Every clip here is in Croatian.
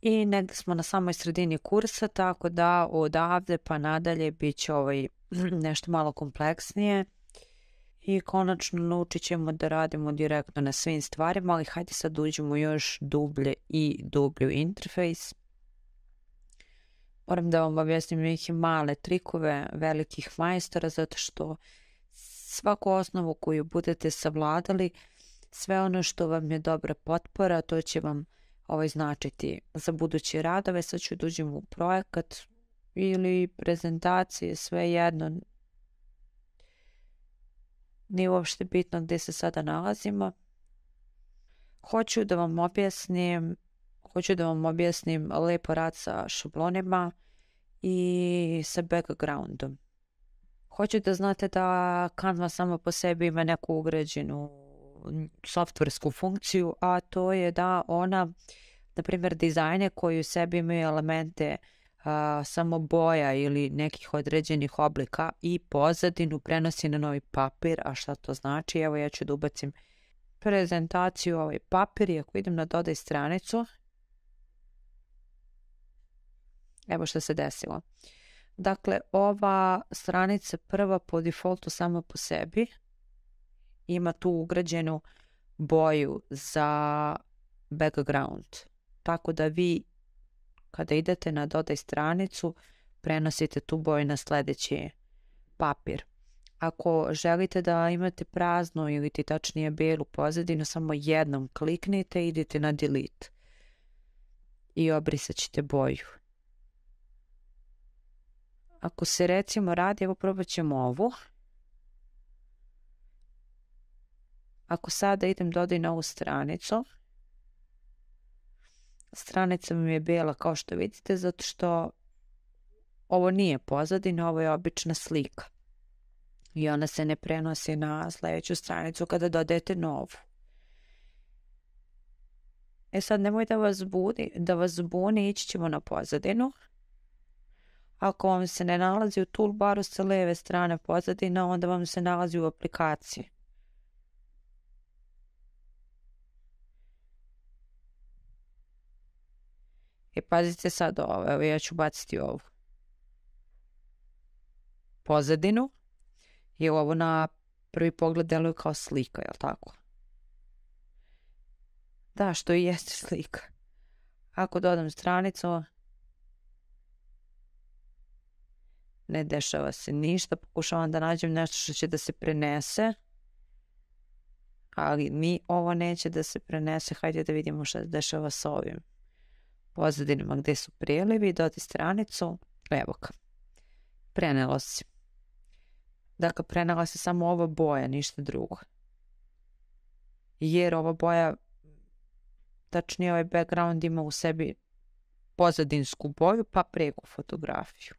I negdje smo na samoj sredini kursa, tako da odavde pa nadalje bit će nešto malo kompleksnije. I konačno naučit ćemo da radimo direktno na svim stvarima, ali hajde sad uđemo još dublje i dublje u interfejs. Moram da vam objasnim neke male trikove velikih majstora, zato što svaku osnovu koju budete savladali, sve ono što vam je dobra potpora, to će vam značiti za buduće radove. Sad ću da uđem u projekat ili prezentacije, sve jedno. Nije uopšte bitno gdje se sada nalazimo. Hoću da vam objasnim lepo rad sa šablonima i sa backgroundom. Hoću da znate da Canva sama po sebi ima neku ugrađenu softversku funkciju, a to je da ona, na primjer, dizajne koji u sebi imaju elemente samo boja ili nekih određenih oblika i pozadinu prenosi na novi papir. A šta to znači? Evo, ja ću da ubacim prezentaciju ovaj papir i ako idem na dodaj stranicu, evo što se desilo. Dakle, ova stranica prva po defaultu sama po sebi ima tu ugrađenu boju za background. Tako da vi kada idete na dodaj stranicu prenosite tu boju na sljedeći papir. Ako želite da imate praznu ili ti tačnije bijelu pozadinu, samo jednom kliknite i idete na delete i obrisat ćete boju. Ako se recimo radi, evo probat ćemo ovu. Ako sada idem dodaj na ovu stranicu, stranica mi je bijela kao što vidite, zato što ovo nije pozadina, ovo je obična slika. I ona se ne prenosi na sljedeću stranicu kada dodajete novu. Sad nemoj da vas zbuni, ići ćemo na pozadinu. Ako vam se ne nalazi u toolbaru sa lijeve strane pozadina, onda vam se nalazi u aplikaciji. I pazite sad ovo, evo ja ću baciti ovu pozadinu, jer ovo na prvi pogled deluje kao slika, jel tako? Da, što i jeste slika. Ako dodam stranicu, ne dešava se ništa, pokušavam da nađem nešto što će da se prenese, ali ni ovo neće da se prenese. Hajde da vidimo što se dešava sa ovim pozadinama gdje su prijelivi. Dodaj stranicu, evo ga, prenelo se. Dakle, prenela se samo ova boja, ništa drugo. Jer ova boja, tačnije ovaj background ima u sebi pozadinsku boju, pa preko fotografiju.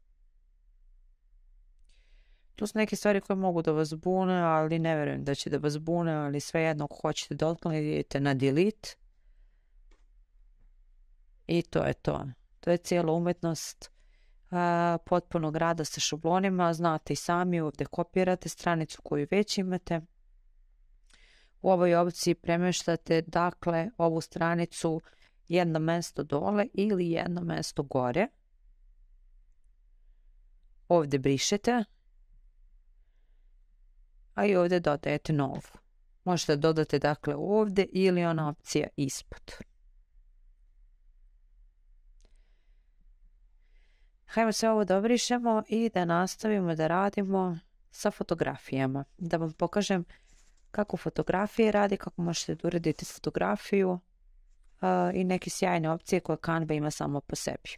Tu su neke stvari koje mogu da vas bune, ali ne verujem da će da vas bune, ali svejedno ako hoćete da otklonite na delete. I to je to. To je cijela umetnost potpunog rada sa šablonima. Znate i sami, ovdje kopirate stranicu koju već imate. U ovoj opciji premještate dakle ovu stranicu jedno mjesto dole ili jedno mjesto gore. Ovdje brišete. A i ovdje dodajete novu. Možete dodati dakle ovdje ili ona opcija ispod. Hajmo se ovo da obrišemo i da nastavimo da radimo sa fotografijama. Da vam pokažem kako fotografije radi, kako možete da uradite fotografiju i neke sjajne opcije koje Canva ima samo po sebi.